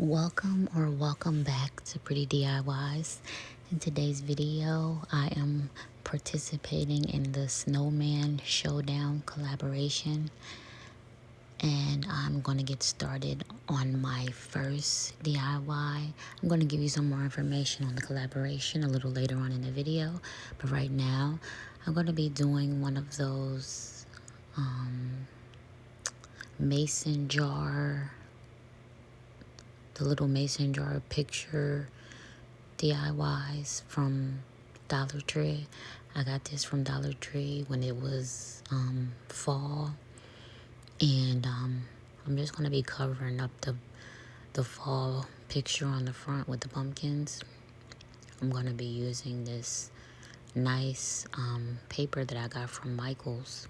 Welcome back to Pretty DIYs. In today's video, I am participating in the Snowman Showdown collaboration, and I'm going to get started on my first DIY. I'm going to give you some more information on the collaboration a little later on in the video, but right now I'm going to be doing one of those mason jar, the little mason jar picture DIYs from Dollar Tree. I got this from Dollar Tree when it was fall, and I'm just gonna be covering up the fall picture on the front with the pumpkins. I'm gonna be using this nice paper that I got from Michael's,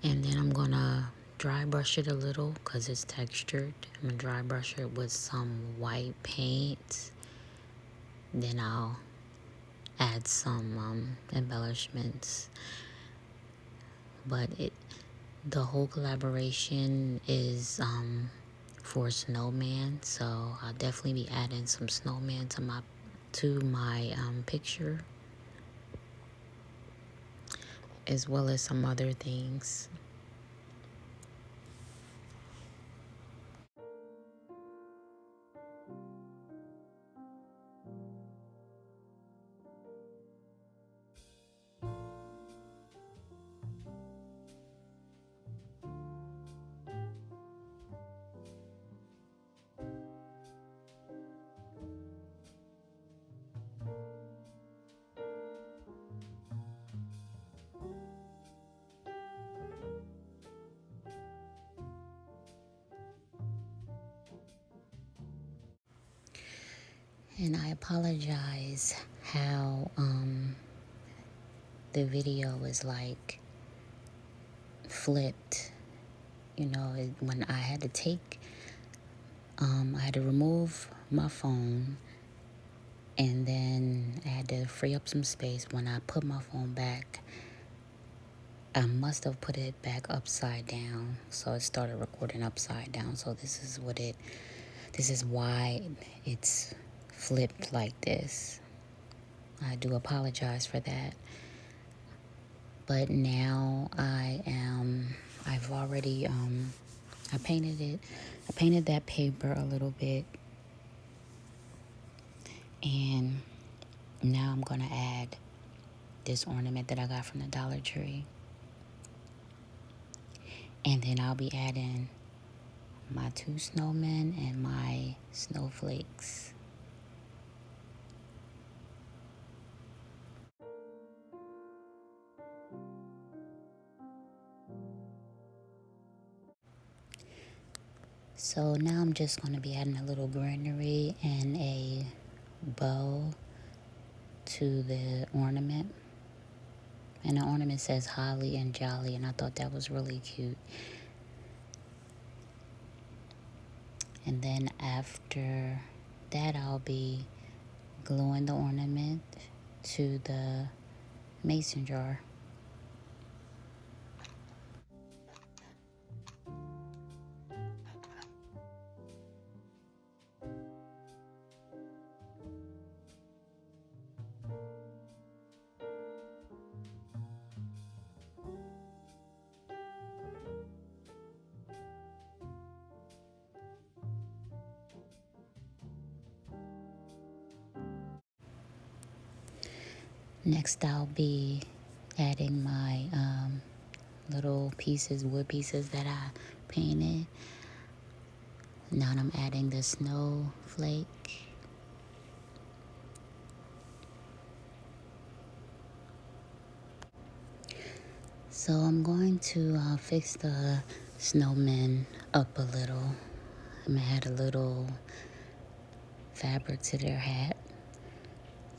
and then I'm gonna dry brush it a little because it's textured. I'm gonna dry brush it with some white paint. Then I'll add some embellishments. But the whole collaboration is for Snowman, so I'll definitely be adding some snowman to my picture, as well as some other things. And I apologize how the video is like flipped. When I had I had to remove my phone, and then I had to free up some space. When I put my phone back, I must have put it back upside down, so it started recording upside down. So this is why it's flipped like this. I do apologize for that. But now I've already I painted that paper a little bit, and now I'm gonna add this ornament that I got from the Dollar Tree. And then I'll be adding my 2 snowmen and my snowflakes. So now I'm just going to be adding a little greenery and a bow to the ornament. And the ornament says holly and jolly, and I thought that was really cute. And then after that, I'll be gluing the ornament to the mason jar. Next, I'll be adding my little wood pieces that I painted. Now I'm adding the snowflake. So I'm going to fix the snowmen up a little. I'm gonna add a little fabric to their hat.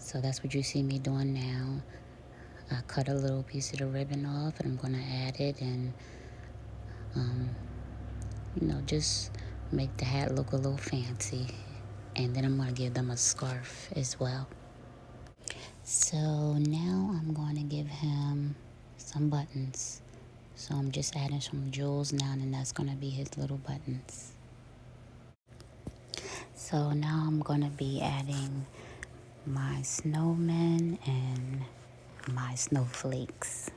So that's what you see me doing now. I cut a little piece of the ribbon off, and I'm gonna add it and just make the hat look a little fancy. And then I'm gonna give them a scarf as well. So now I'm going to give him some buttons. So I'm just adding some jewels now, and that's going to be his little buttons. So now I'm going to be adding my snowmen and my snowflakes.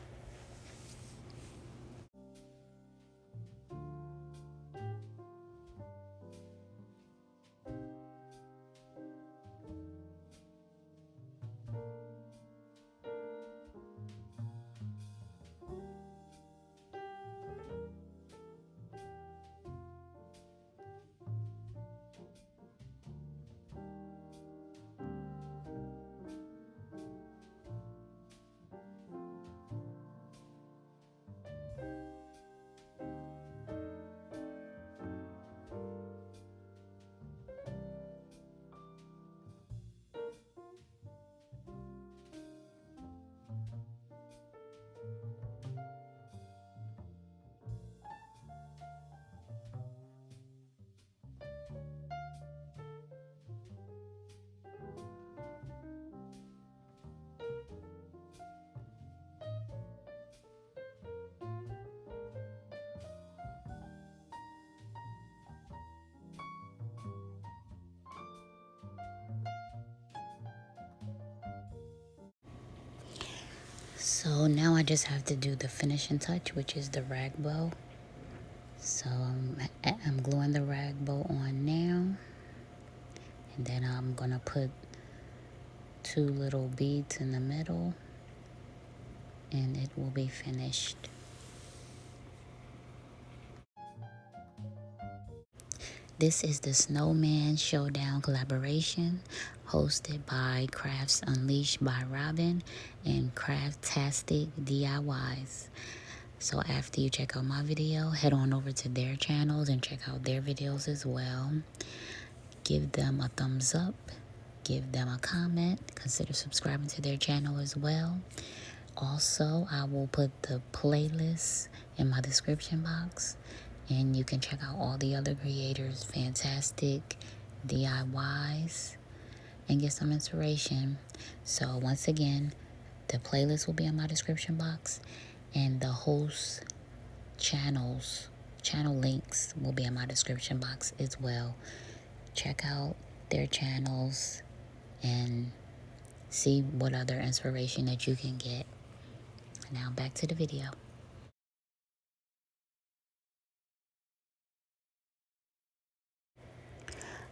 So now I just have to do the finishing touch, which is the rag bow. So I'm gluing the rag bow on now, and then I'm gonna put 2 little beads in the middle, and it will be finished. This is the Snowman Showdown collaboration, hosted by Crafts Unleashed by Robin and Craftastic DIYs. So after you check out my video, head on over to their channels and check out their videos as well. Give them a thumbs up, give them a comment, consider subscribing to their channel as well. Also, I will put the playlist in my description box, and you can check out all the other creators, fantastic DIYs, and get some inspiration. So once again, the playlist will be in my description box, and the host channel links will be in my description box as well. Check out their channels and see what other inspiration that you can get. Now back to the video.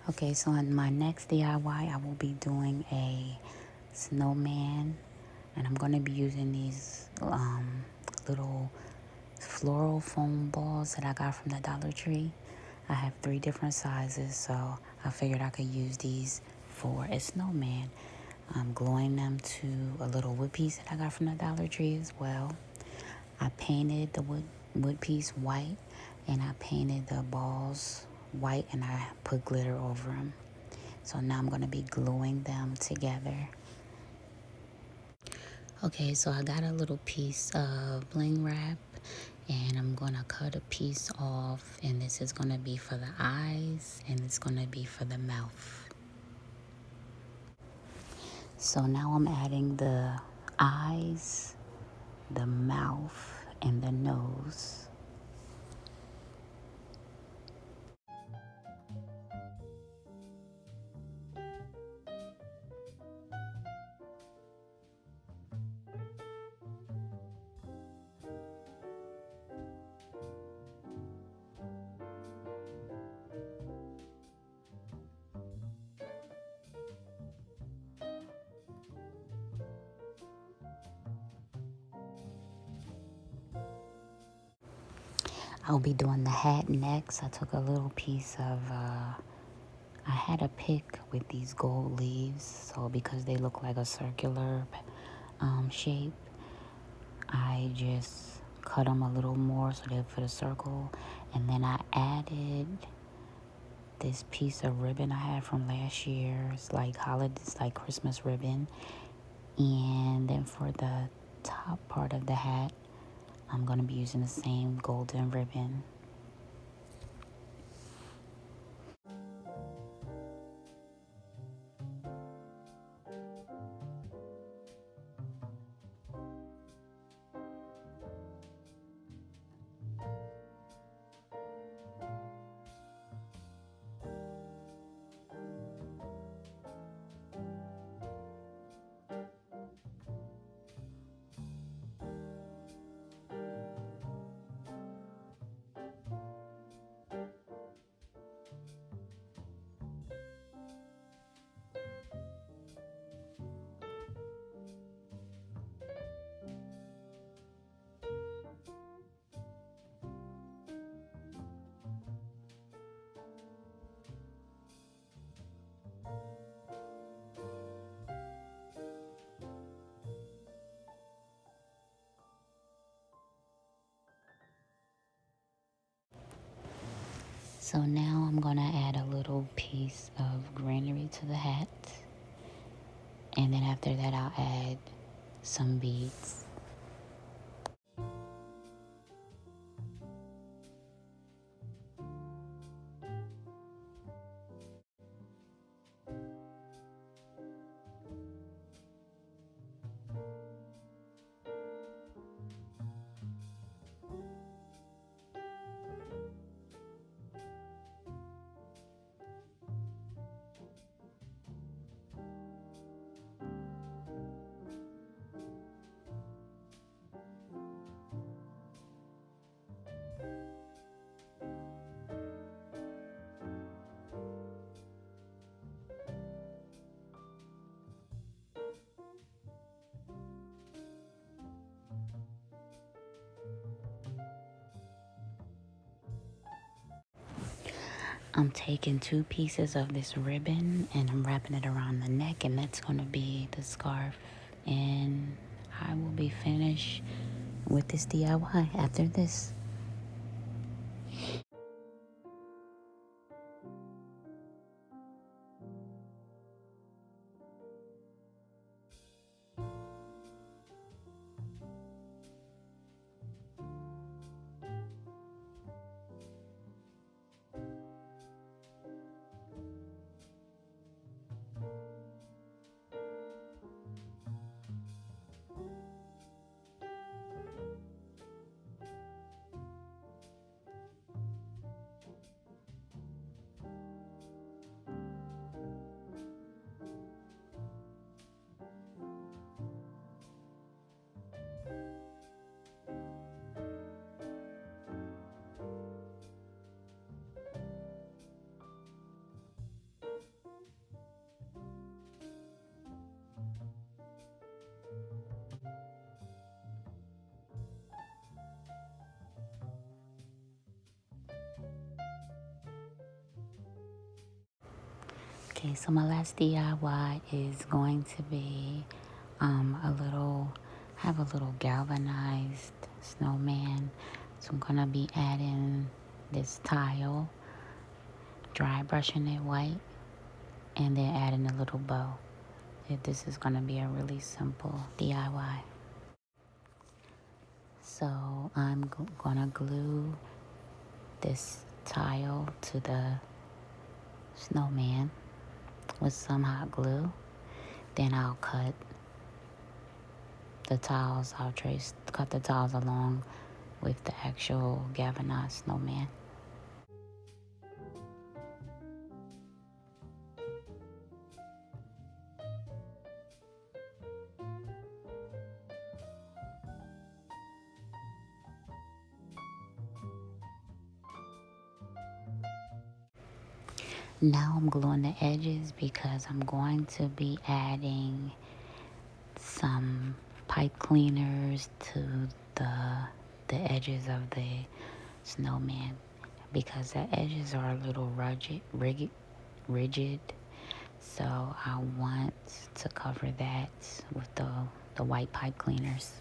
Okay, so in my next DIY, I will be doing a snowman, and I'm going to be using these little floral foam balls that I got from the Dollar Tree. I have 3 different sizes, so I figured I could use these for a snowman. I'm gluing them to a little wood piece that I got from the Dollar Tree as well. I painted the wood piece white, and I painted the balls white, and I put glitter over them. So now I'm going to be gluing them together. Okay, so I got a little piece of bling wrap, and I'm going to cut a piece off, and this is going to be for the eyes, and it's going to be for the mouth. So now I'm adding the eyes, the mouth, and the nose. I'll be doing the hat next. I took a little piece of, I had a pick with these gold leaves, so because they look like a circular shape, I just cut them a little more so they fit a circle, and then I added this piece of ribbon I had from last year. It's like holiday, it's like Christmas ribbon, and then for the top part of the hat, I'm going to be using the same golden ribbon. So now I'm gonna add a little piece of greenery to the hat, and then after that I'll add some beads. I'm taking 2 pieces of this ribbon and I'm wrapping it around the neck, and that's going to be the scarf. And I will be finished with this DIY after this. Okay, so my last DIY is going to be have a little galvanized snowman. So I'm gonna be adding this tile, dry brushing it white, and then adding a little bow. This is gonna be a really simple DIY. So I'm gonna glue this tile to the snowman with some hot glue. Then I'll cut the tiles. Cut the tiles along with the actual galvanized snowman. Now I'm gluing the edges because I'm going to be adding some pipe cleaners to the edges of the snowman, because the edges are a little rigid. So I want to cover that with the white pipe cleaners.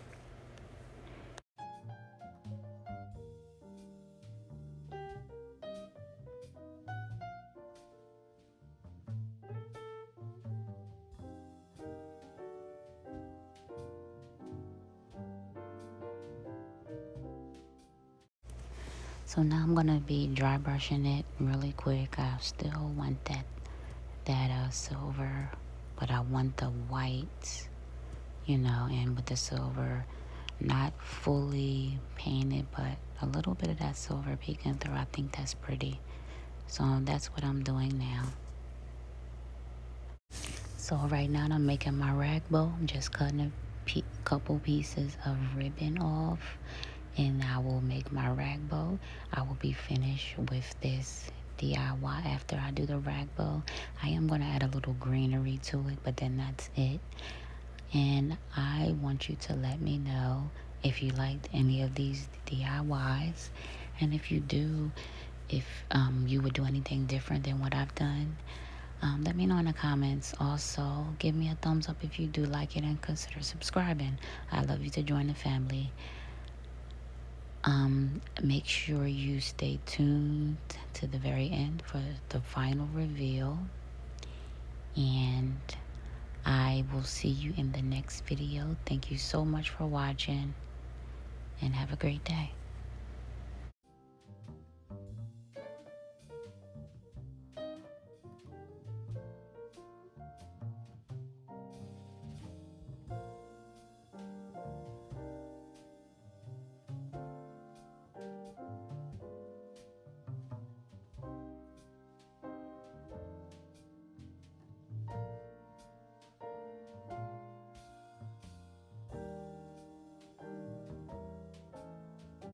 So now I'm gonna be dry brushing it really quick. I still want that silver, but I want the white, and with the silver not fully painted, but a little bit of that silver peeking through. I think that's pretty. So that's what I'm doing now. So right now I'm making my rag bow. I'm just cutting a couple pieces of ribbon off, and I will make my rag bow. I will be finished with this DIY after I do the rag bow. I am going to add a little greenery to it, but then that's it. And I want you to let me know if you liked any of these DIYs, and if you do, if you would do anything different than what I've done. Let me know in the comments. Also, give me a thumbs up if you do like it, and consider subscribing. I'd love you to join the family. Make sure you stay tuned to the very end for the final reveal. And I will see you in the next video. Thank you so much for watching, and have a great day.